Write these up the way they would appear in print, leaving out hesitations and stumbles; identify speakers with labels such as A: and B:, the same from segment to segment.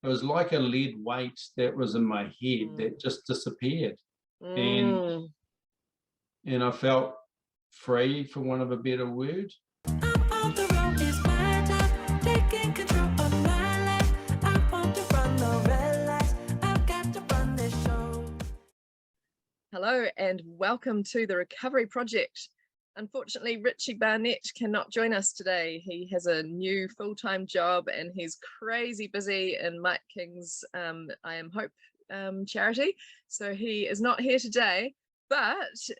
A: it was like a lead weight that was in my head that just disappeared. And I felt free, for want of a better word.
B: Hello and welcome to the Recovery Project. Unfortunately, Richie Barnett cannot join us today. He has a new full-time job and he's crazy busy in Mike King's I Am Hope charity. So he is not here today, but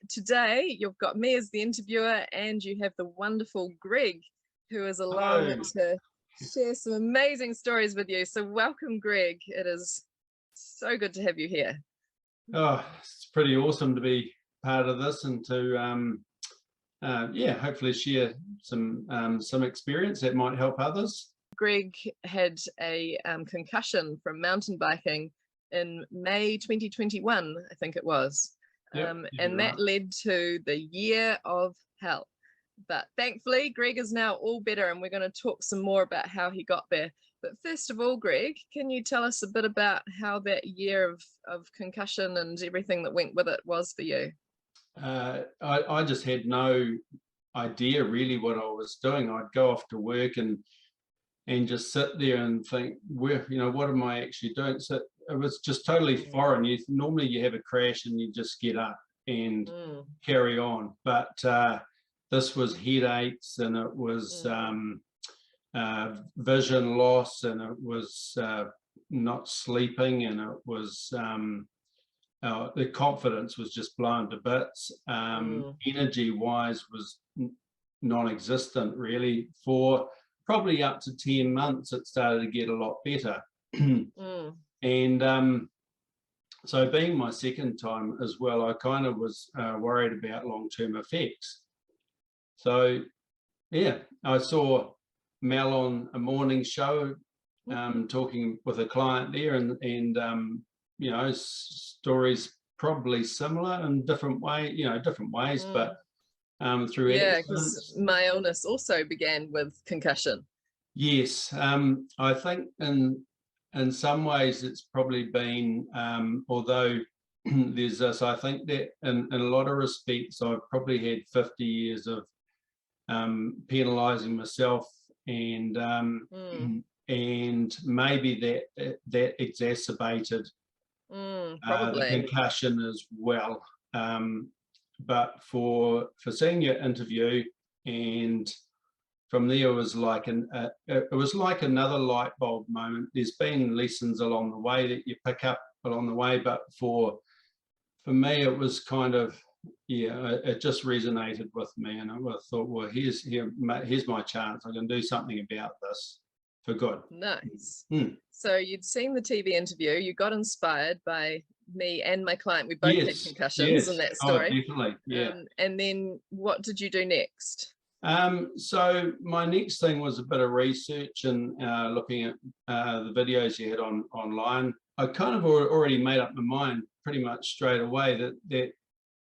B: today you've got me as the interviewer and you have the wonderful Greg, who is along to share some amazing stories with you. So welcome, Greg. It is so good to have you here.
A: Oh, it's pretty awesome to be part of this and to hopefully share some experience that might help others.
B: Greg had a concussion from mountain biking in May 2021, I think it was. And that led to the year of hell. But thankfully, Greg is now all better and we're going to talk some more about how he got there. But first of all, Greg, can you tell us a bit about how that year of concussion and everything that went with it was for you?
A: I just had no idea really what I was doing. I'd go off to work and just sit there and think, what am I actually doing? So it was just totally foreign. Normally you have a crash and you just get up and carry on. But this was headaches and it was vision loss and it was not sleeping and it was the confidence was just blown to bits. Energy wise was non-existent really. For probably up to 10 months it started to get a lot better. And so being my second time as well, I kind of was worried about long-term effects. So yeah, I saw Mel on a morning show talking with a client there and stories probably similar in different ways, but through
B: because my illness also began with concussion.
A: Yes, I think in some ways it's probably been although there's this, I think that in a lot of respects I've probably had 50 years of penalizing myself and maybe that exacerbated the concussion as well. But for seeing your interview, and from there it was like another light bulb moment. There's been lessons along the way that you pick up along the way, but for me it was kind of it just resonated with me, and I thought, well, here's my chance. I can do something about this for good.
B: Nice. So you'd seen the TV interview, you got inspired by me and my client. We both had concussions in that story.
A: Oh, definitely. Yeah.
B: And then what did you do next?
A: So my next thing was a bit of research and looking at the videos you had online. I kind of already made up my mind pretty much straight away that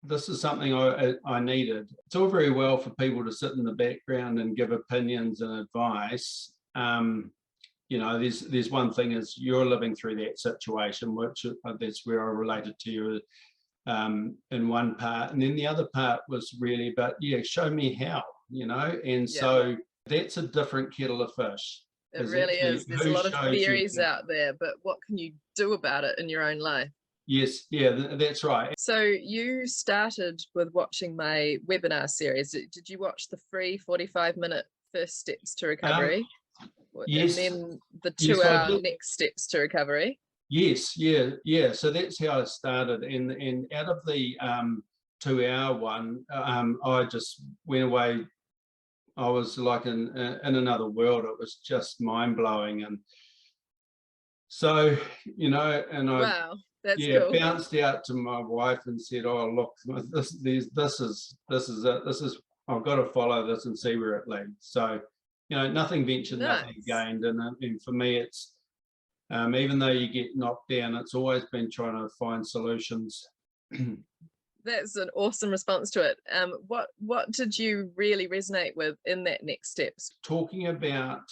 A: this is something I needed. It's all very well for people to sit in the background and give opinions and advice. There's one thing is you're living through that situation, which that's where I related to you in one part. And then the other part was really about, show me how, and so that's a different kettle of fish.
B: It really is. There's a lot of theories out there, but what can you do about it in your own life?
A: Yes, that's right.
B: So you started with watching my webinar series. Did you watch the free 45-minute first steps to recovery?
A: Yes.
B: And then the 2-hour next steps to recovery?
A: Yes, yeah. So that's how I started. And out of the 2-hour one, I just went away. I was like in another world. It was just mind-blowing. And so,
B: wow. That's cool.
A: Bounced out to my wife and said, "Oh, look, this is it. I've got to follow this and see where it leads." So, nothing ventured, nothing gained, and for me, it's even though you get knocked down, it's always been trying to find solutions.
B: That's an awesome response to it. What did you really resonate with in that next steps?
A: Talking about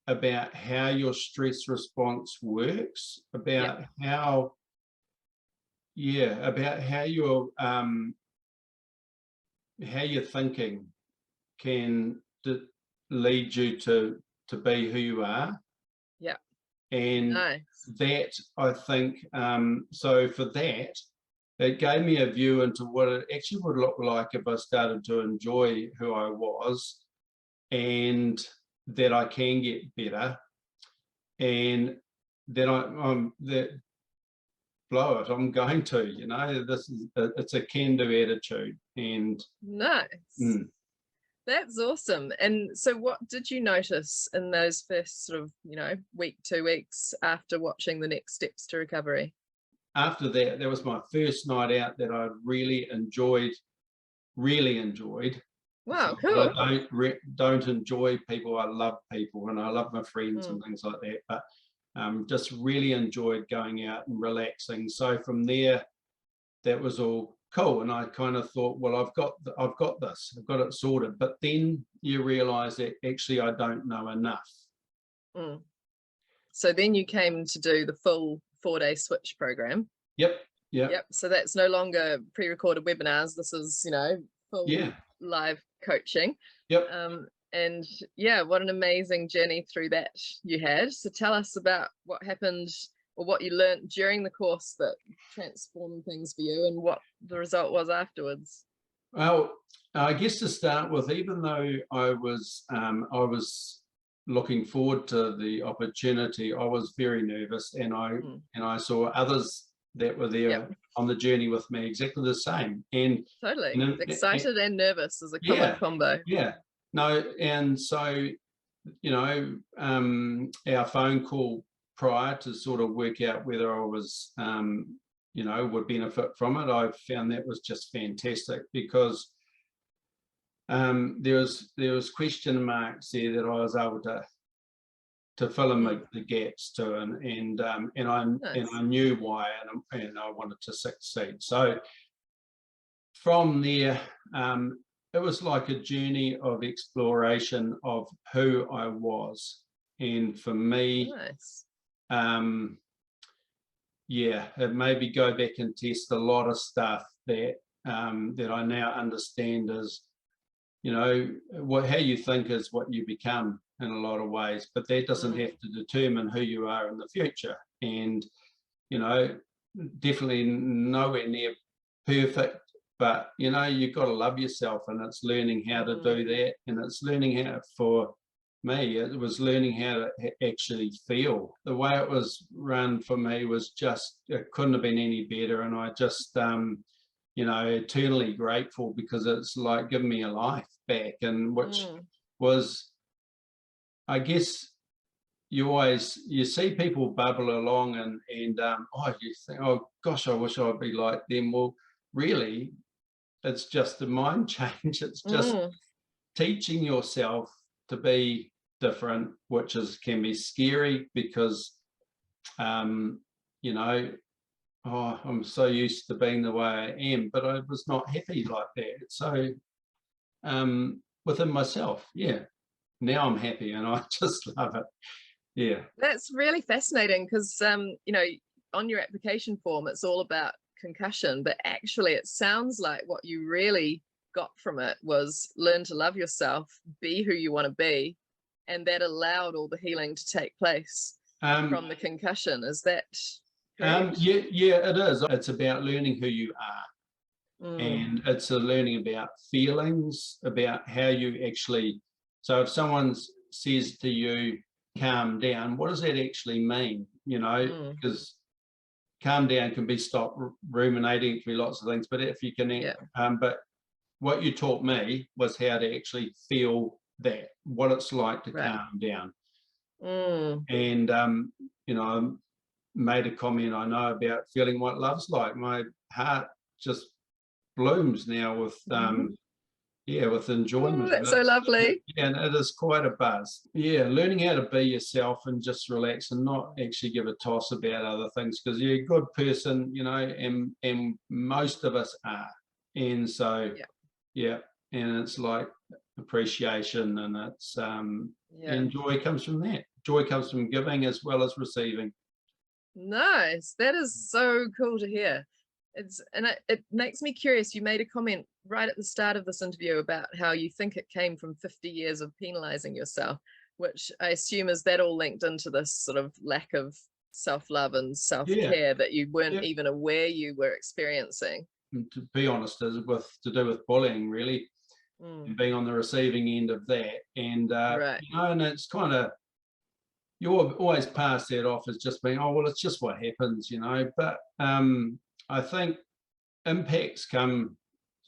A: about how your stress response works, about how your thinking can lead you to be who you are.
B: Yeah.
A: And
B: nice.
A: That, I think, so for that, it gave me a view into what it actually would look like if I started to enjoy who I was, and that I can get better, and that blow it, I'm going to, it's a can-do attitude. And
B: nice. That's awesome. And so what did you notice in those first sort of, week, 2 weeks after watching The Next Steps to Recovery?
A: After that, that was my first night out that I really enjoyed.
B: Wow,
A: so
B: cool.
A: I don't enjoy people. I love people and I love my friends and things like that. But just really enjoyed going out and relaxing. So from there, that was all cool. And I kind of thought, well, I've got this, I've got it sorted. But then you realize that actually I don't know enough.
B: So then you came to do the full 4-day switch program.
A: Yep.
B: So that's no longer pre-recorded webinars. This is, full live coaching.
A: Yep.
B: And yeah, what an amazing journey through that you had. So tell us about what happened or what you learned during the course that transformed things for you, and what the result was afterwards.
A: Well, I guess to start with, even though I was looking forward to the opportunity, I was very nervous, and I saw others that were there on the journey with me exactly the same. And
B: totally excited and nervous is a common combo.
A: No, and so our phone call prior to sort of work out whether I was would benefit from it, I found that was just fantastic, because there was question marks there that I was able to fill in the gaps to, and I knew why, and I wanted to succeed. So from there, it was like a journey of exploration of who I was, and for me, it made me go back and test a lot of stuff that I now understand is, how you think is what you become in a lot of ways, but that doesn't have to determine who you are in the future. And definitely nowhere near perfect, but you've got to love yourself, and it's learning how to do that. And it's learning how, for me, it was learning how to actually feel. The way it was run for me was just, it couldn't have been any better. And I just eternally grateful, because it's like giving me a life back, and which was, I guess, you see people bubble along and you think, oh gosh, I wish I'd be like them. Well, really, it's just a mind change. It's just teaching yourself to be different, which can be scary, because I'm so used to being the way I am, but I was not happy like that. So within myself, now I'm happy, and I just love it.
B: That's really fascinating, because on your application form it's all about concussion, but actually it sounds like what you really got from it was learn to love yourself, be who you want to be, and that allowed all the healing to take place from the concussion. Is that correct?
A: It is. It's about learning who you are, and it's a learning about feelings, about how you actually, so if someone says to you, calm down, what does that actually mean? Because calm down can be stop ruminating, it can be lots of things, but if you can, but what you taught me was how to actually feel that, what it's like to calm down. And I made a comment, I know, about feeling what love's like. My heart just blooms now with with enjoyment.
B: That's so lovely.
A: And it is quite a buzz. Learning how to be yourself and just relax and not actually give a toss about other things, because you're a good person, and most of us are. And so and it's like appreciation, and it's and joy comes from that. joy comes from giving as well as receiving.
B: Nice. That is so cool to hear. It makes me curious. You made a comment right at the start of this interview about how you think it came from 50 years of penalizing yourself, which I assume is that all linked into this sort of lack of self-love and self-care that you weren't even aware you were experiencing.
A: And to be honest, to do with bullying, really, and being on the receiving end of that. And
B: right.
A: you know, and it's kind of, you always pass that off as just being, oh well, it's just what happens, you know. But I think impacts come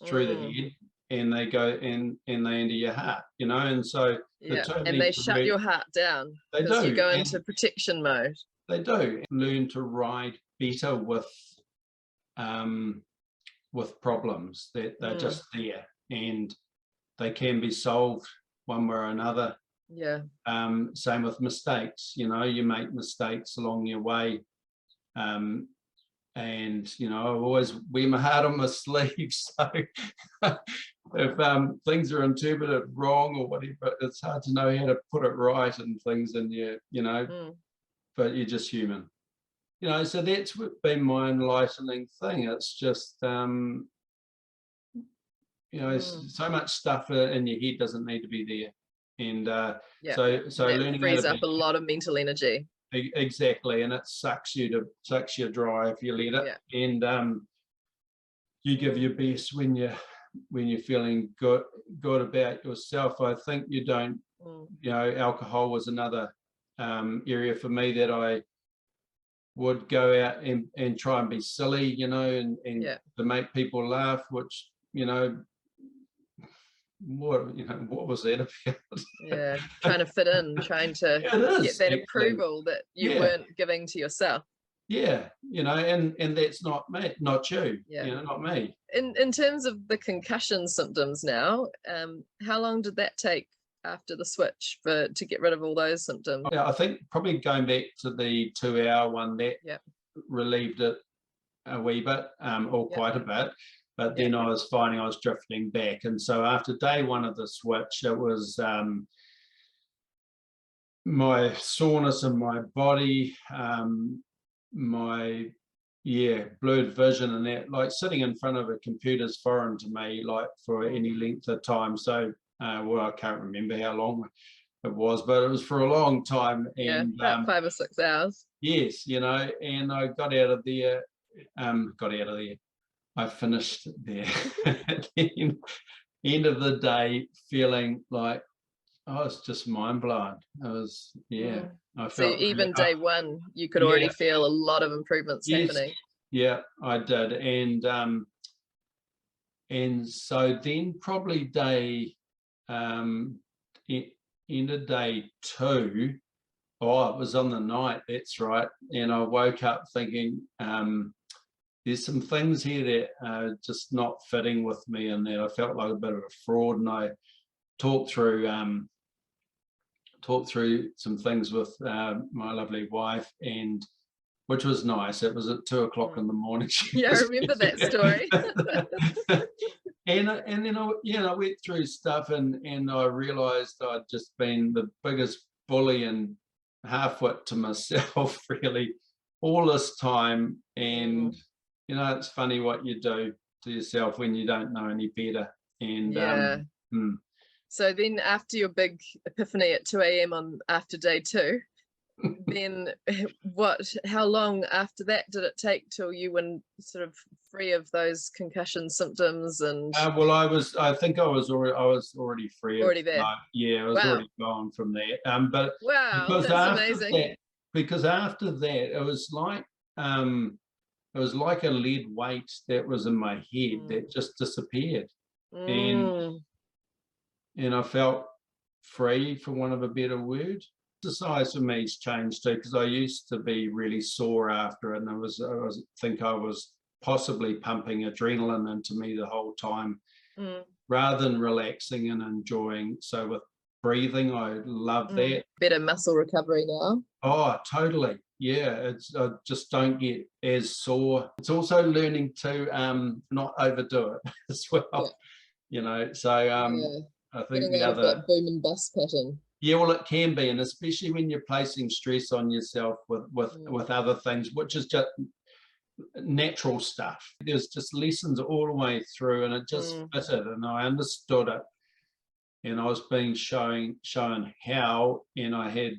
A: through the head, and they go and they enter your heart, you know. And so
B: and they shut your heart down.
A: They do.
B: You go into protection mode.
A: They do. Learn to ride better with problems, that they're just there and they can be solved one way or another. Same with mistakes, you know, you make mistakes along your way. And you know, I always wear my heart on my sleeve, so if things are interpreted wrong or whatever, it's hard to know how to put it right and things, and you know, but you're just human, you know. So that's been my enlightening thing. It's just you know, so much stuff in your head doesn't need to be there, and so learning
B: frees up a lot of mental energy.
A: Exactly, and it sucks you dry if you let it. And you give your best when you're feeling good about yourself. I think you don't, you know, alcohol was another area for me that I would go out and try and be silly, you know, and to make people laugh, which, you know, what was that about?
B: Trying to fit in, trying to get that approval that you weren't giving to yourself.
A: You know, and that's not me, not you, you know, not me.
B: In terms of the concussion symptoms now, how long did that take after the switch to get rid of all those symptoms?
A: I think probably going back to the 2-hour one, that relieved it a wee bit, or quite a bit. But then I was finding I was drifting back. And so after day one of the switch, it was my soreness in my body, my blurred vision, and that, like sitting in front of a computer is foreign to me, like for any length of time. So well, I can't remember how long it was, but it was for a long time. And
B: about 5 or 6 hours.
A: Yes, you know, and I got out of there. I finished there at the end of the day feeling like I was just mind blown. I was, I felt.
B: So even day one, you could already feel a lot of improvements happening.
A: Yeah, I did, and so then probably end of day 2. Oh, it was on the night. That's right, and I woke up thinking, there's some things here that are just not fitting with me, and that I felt like a bit of a fraud. And I talked through some things with my lovely wife, and which was nice. It was at 2 o'clock in the morning.
B: I remember that story.
A: and then I went through stuff, and I realised I'd just been the biggest bully and half-wit to myself, really, all this time. And you know, it's funny what you do to yourself when you don't know any better. And
B: so then after your big epiphany at 2 a.m. after day 2, then how long after that did it take till you were sort of free of those concussion symptoms? And
A: well, I think I was already free.
B: Already there.
A: I was already gone from there. But
B: wow,
A: because
B: that's amazing.
A: Because after that, it was like a lead weight that was in my head that just disappeared, and I felt free, for want of a better word. Exercise for me has changed too, because I used to be really sore after it, and I think I was possibly pumping adrenaline into me the whole time, rather than relaxing and enjoying. So with breathing, I love that.
B: Better muscle recovery now.
A: Oh, totally. Yeah, I just don't get as sore. It's also learning to not overdo it as well. You know, so I think
B: getting out of that boom and bust pattern.
A: Yeah, well, it can be, and especially when you're placing stress on yourself with other things, which is just natural stuff. There's just lessons all the way through, and it just fitted, and I understood it, and I was being shown how, and I had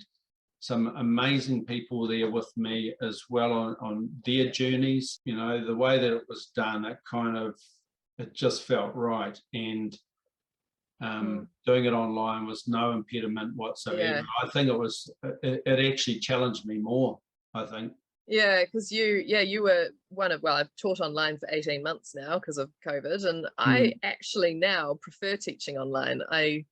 A: some amazing people there with me as well on their journeys. You know, the way that it was done, it just felt right, and doing it online was no impediment whatsoever.
B: Yeah.
A: I think it actually challenged me more, I think.
B: Yeah, because you were I've taught online for 18 months now because of COVID, and I actually now prefer teaching online. I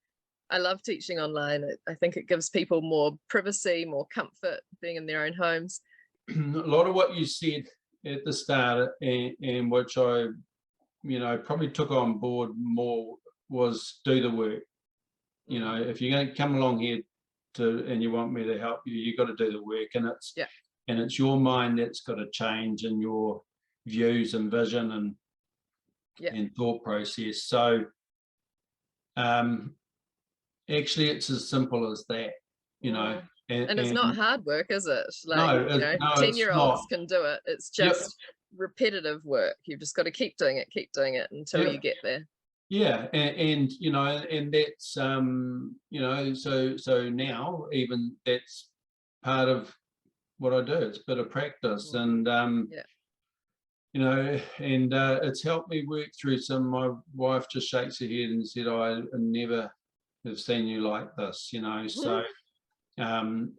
B: love teaching online. I think it gives people more privacy, more comfort being in their own homes.
A: A lot of what you said at the start, and which I, probably took on board more, was do the work. You know, if you're going to come along here and you want me to help you, you've got to do the work, and it's your mind that's got to change, and your views and vision and thought process. So actually it's as simple as that,
B: and it's not hard work, is it?
A: No,
B: 10-year-olds can do it. It's just repetitive work. You've just got to keep doing it until you get there.
A: Yeah, and that's so now even that's part of what I do. It's a bit of practice, and it's helped me work through some. My wife just shakes her head and said, I never have seen you like this, so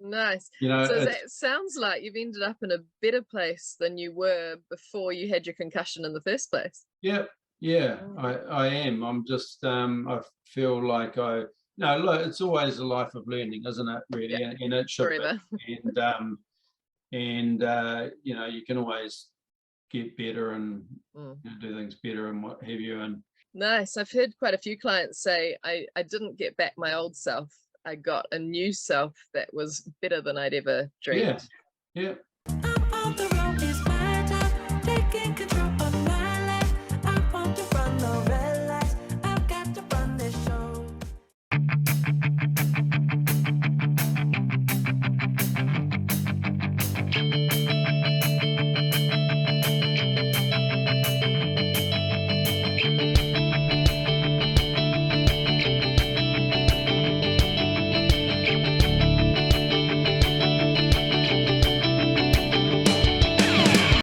B: nice. So that sounds like you've ended up in a better place than you were before you had your concussion in the first place.
A: I am. I'm just I feel like look, it's always a life of learning, isn't it, really? And it should
B: forever.
A: You can always get better and do things better and what have you. And
B: nice. I've heard quite a few clients say, I didn't get back my old self. I got a new self that was better than I'd ever dreamed.
A: Yeah.